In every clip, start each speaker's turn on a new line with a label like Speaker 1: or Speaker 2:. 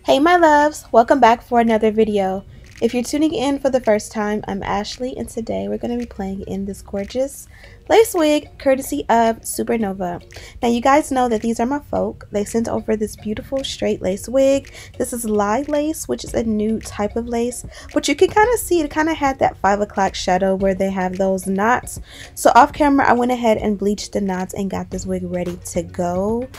Speaker 1: Hey my loves, welcome back for another video. If you're tuning in for the first time, I'm Ashley and today we're going to be playing in this gorgeous lace wig courtesy of Supernova. Now you guys know that these are my folk. They sent over this beautiful straight lace wig. This is light lace, which is a new type of lace, but you can kind of see it kind of had that 5 o'clock shadow where they have those knots. So off camera I went ahead and bleached the knots and got this wig ready to go.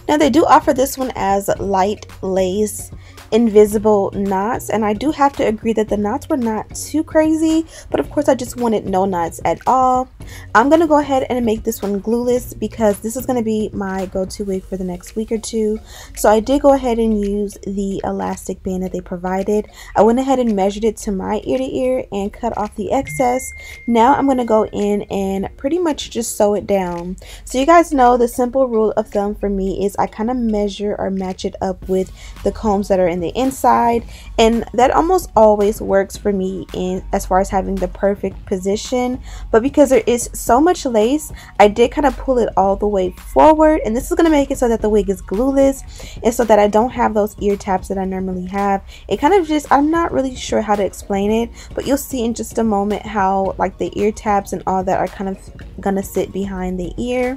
Speaker 1: Now they do offer this one as light lace invisible knots, and I do have to agree that the knots were not too crazy, but of course I just wanted no knots at all. I'm gonna go ahead and make this one glueless because this is gonna be my go-to wig for the next week or two. So I did go ahead and use the elastic band that they provided. I went ahead and measured it to my ear to ear and cut off the excess. Now I'm gonna go in and pretty much just sew it down. So you guys know the simple rule of thumb for me is I kind of measure or match it up with the combs that are in the inside, and that almost always works for me in as far as having the perfect position. But because there is so much lace, I did kind of pull it all the way forward, and this is going to make it so that the wig is glueless and so that I don't have those ear taps that I normally have. It kind of just, I'm not really sure how to explain it, but you'll see in just a moment how like the ear taps and all that are kind of gonna sit behind the ear.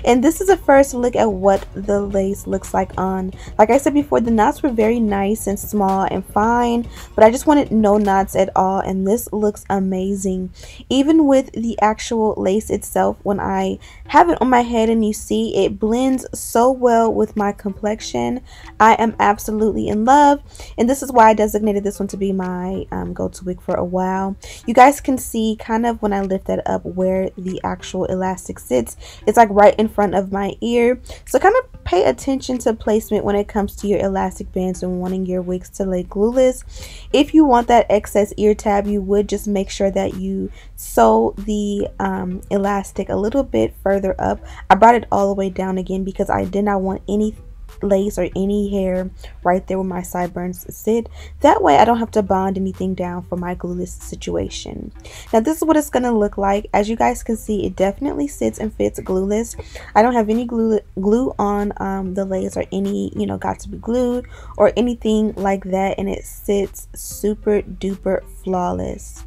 Speaker 1: And this is a first look at what the lace looks like on. Like I said before, the knots were very nice and small and fine, but I just wanted no knots at all, and this looks amazing. Even with the actual lace itself, when I have it on my head and you see it blends so well with my complexion, I am absolutely in love, and this is why I designated this one to be my go-to wig for a while. You guys can see kind of when I lift that up where the actual elastic sits. It's like right in front of my ear, so kind of pay attention to placement when it comes to your elastic bands and wanting your wigs to lay glueless. If you want that excess ear tab, you would just make sure that you sew the elastic a little bit further up. I brought it all the way down again because I did not want any lace or any hair right there where my sideburns sit. That way I don't have to bond anything down for my glueless situation. Now this is what it's gonna look like. As you guys can see, it definitely sits and fits glueless. I don't have any glue on the lace or any, you know, got to be glued or anything like that, and it sits super duper flawless.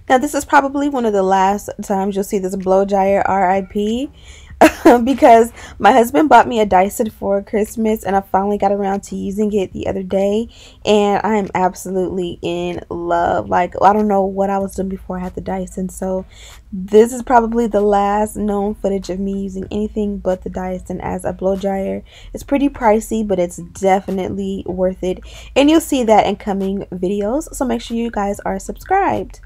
Speaker 1: Now this is probably one of the last times you'll see this blow dryer RIP because my husband bought me a Dyson for Christmas and I finally got around to using it the other day, and I am absolutely in love. Like, I don't know what I was doing before I had the Dyson, so this is probably the last known footage of me using anything but the Dyson as a blow dryer. It's pretty pricey, but it's definitely worth it, and you'll see that in coming videos, so make sure you guys are subscribed.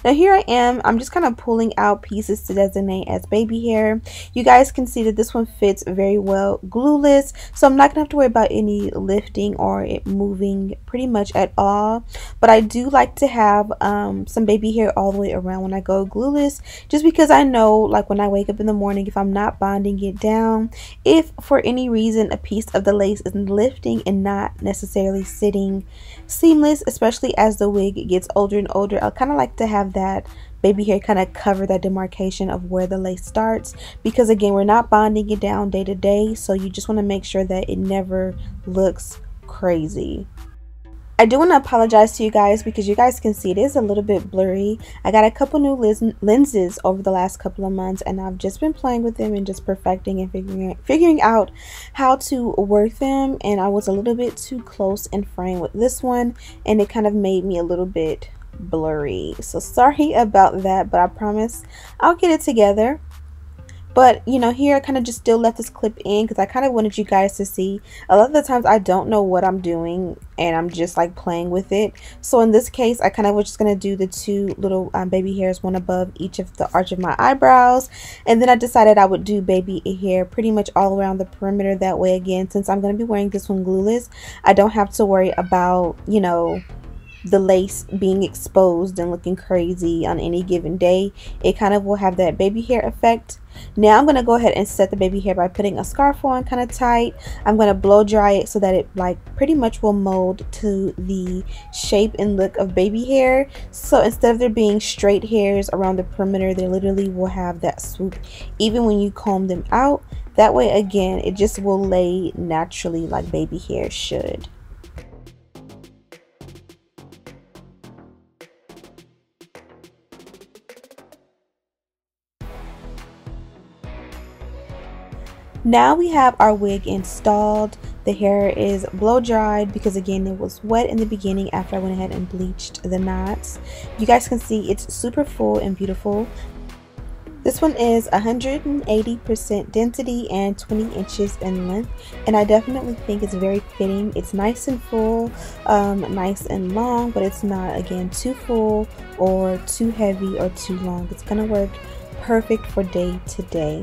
Speaker 1: Now here I am, I'm just kind of pulling out pieces to designate as baby hair. You guys can see that this one fits very well glueless, so I'm not going to have to worry about any lifting or it moving pretty much at all. But I do like to have some baby hair all the way around when I go glueless, just because I know, like when I wake up in the morning, if I'm not bonding it down, if for any reason a piece of the lace is lifting and not necessarily sitting seamless, especially as the wig gets older and older, I kind of like to have that baby hair kind of cover that demarcation of where the lace starts, because again, we're not bonding it down day to day, so you just want to make sure that it never looks crazy. I do want to apologize to you guys because you guys can see it is a little bit blurry. I got a couple new lenses over the last couple of months, and I've just been playing with them and just perfecting and figuring out how to work them, and I was a little bit too close in frame with this one, and it kind of made me a little bit blurry, so sorry about that, but I promise I'll get it together. But you know, here I kind of just still left this clip in because I kind of wanted you guys to see. A lot of the times I don't know what I'm doing and I'm just like playing with it. So in this case, I kind of was just going to do the two little baby hairs, one above each of the arch of my eyebrows. And then I decided I would do baby hair pretty much all around the perimeter. That way, again, since I'm going to be wearing this one glueless, I don't have to worry about, you know, the lace being exposed and looking crazy on any given day. It kind of will have that baby hair effect. Now I'm going to go ahead and set the baby hair by putting a scarf on kind of tight. I'm going to blow dry it so that it like pretty much will mold to the shape and look of baby hair. So instead of there being straight hairs around the perimeter, they literally will have that swoop even when you comb them out. That way, again, it just will lay naturally like baby hair should. Now we have our wig installed. The hair is blow dried because again it was wet in the beginning after I went ahead and bleached the knots. You guys can see it's super full and beautiful. This one is 180% density and 20 inches in length, and I definitely think it's very fitting. It's nice and full, nice and long, but it's not, again, too full or too heavy or too long. It's gonna work perfect for day to day.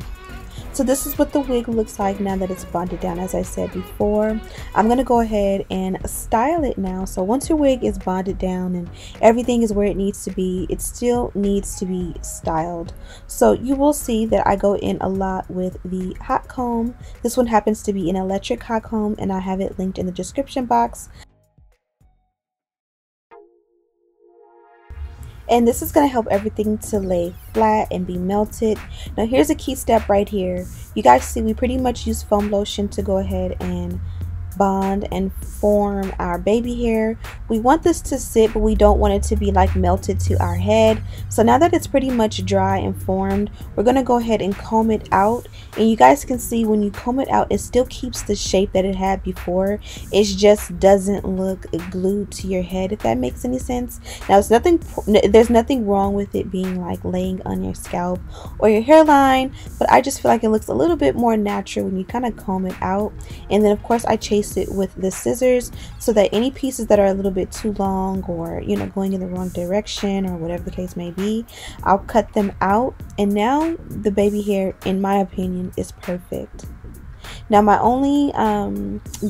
Speaker 1: So this is what the wig looks like now that it's bonded down. As I said before, I'm going to go ahead and style it now. So once your wig is bonded down and everything is where it needs to be, it still needs to be styled. So you will see that I go in a lot with the hot comb. This one happens to be an electric hot comb, and I have it linked in the description box. And this is going to help everything to lay flat and be melted. Now here's a key step right here. You guys see we pretty much use foam lotion to go ahead and bond and form our baby hair. We want this to sit, but we don't want it to be like melted to our head. So now that it's pretty much dry and formed, we're going to go ahead and comb it out. And you guys can see when you comb it out, it still keeps the shape that it had before. It just doesn't look glued to your head, if that makes any sense. Now there's nothing wrong with it being like laying on your scalp or your hairline, but I just feel like it looks a little bit more natural when you kind of comb it out. And then of course I chase it with the scissors so that any pieces that are a little bit too long or, you know, going in the wrong direction or whatever the case may be, I'll cut them out. And now the baby hair, in my opinion, is perfect. Now my only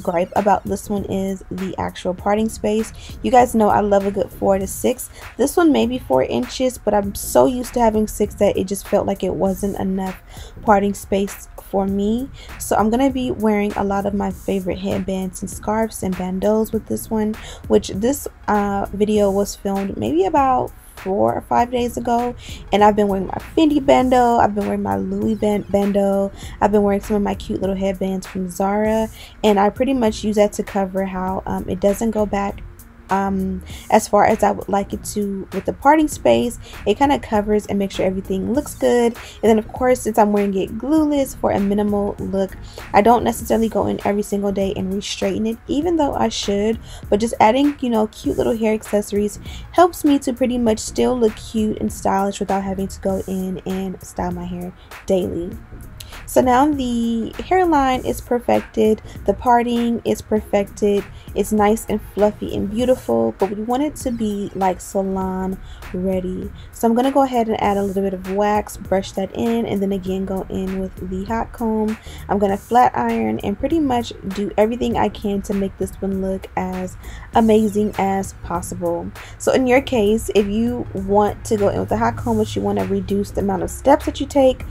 Speaker 1: gripe about this one is the actual parting space. You guys know I love a good 4 to 6. This one may be 4 inches, but I'm so used to having 6 that it just felt like it wasn't enough parting space for me. So I'm gonna be wearing a lot of my favorite headbands and scarves and bandeaus with this one, which this video was filmed maybe about 4 or 5 days ago, and I've been wearing my Fendi bandeau, I've been wearing my Louis bandeau, I've been wearing some of my cute little headbands from Zara, and I pretty much use that to cover how it doesn't go back as far as I would like it to with the parting space. It kind of covers and makes sure everything looks good. And then of course, since I'm wearing it glueless for a minimal look, I don't necessarily go in every single day and re-straighten it, even though I should. But just adding, you know, cute little hair accessories helps me to pretty much still look cute and stylish without having to go in and style my hair daily. So now the hairline is perfected, the parting is perfected, it's nice and fluffy and beautiful, but we want it to be like salon ready. So I'm going to go ahead and add a little bit of wax, brush that in, and then again go in with the hot comb. I'm going to flat iron and pretty much do everything I can to make this one look as amazing as possible. So in your case, if you want to go in with the hot comb, but you want to reduce the amount of steps that you take,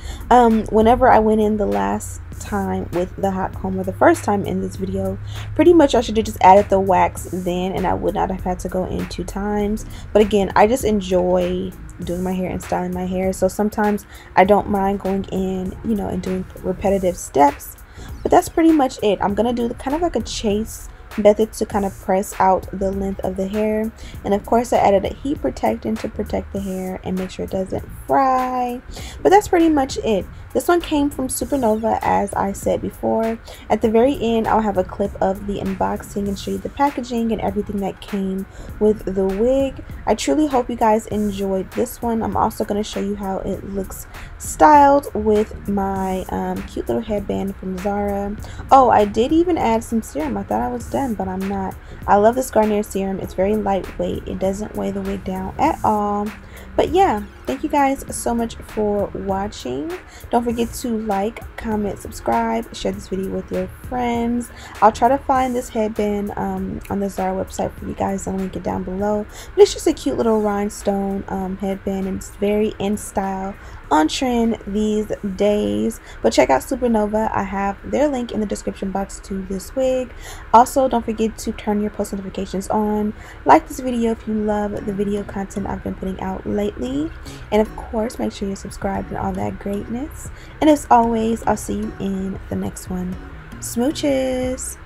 Speaker 1: whenever I went in the last time with the hot comb, or the first time in this video, pretty much I should have just added the wax then, and I would not have had to go in 2 times. But again, I just enjoy doing my hair and styling my hair, so sometimes I don't mind going in, you know, and doing repetitive steps. But that's pretty much it. I'm gonna do kind of like a chase method to kind of press out the length of the hair, and of course I added a heat protectant to protect the hair and make sure it doesn't fry. But that's pretty much it. This one came from Supernova, as I said before. At the very end, I'll have a clip of the unboxing and show you the packaging and everything that came with the wig. I truly hope you guys enjoyed this one. I'm also going to show you how it looks styled with my cute little headband from Zara. Oh, I did even add some serum. I thought I was done, but I'm not. I love this Garnier serum. It's very lightweight. It doesn't weigh the wig down at all. But yeah, thank you guys so much for watching. Don't Don't forget to like, comment, subscribe, share this video with your friends. I'll try to find this headband on the Zara website for you guys. I'll link it down below. But it's just a cute little rhinestone headband, and it's very in style, on trend these days. But check out Supernova. I have their link in the description box to this wig. Also, don't forget to turn your post notifications on. Like this video if you love the video content I've been putting out lately, and of course make sure you're subscribed and all that greatness. And as always, I'll see you in the next one. Smooches.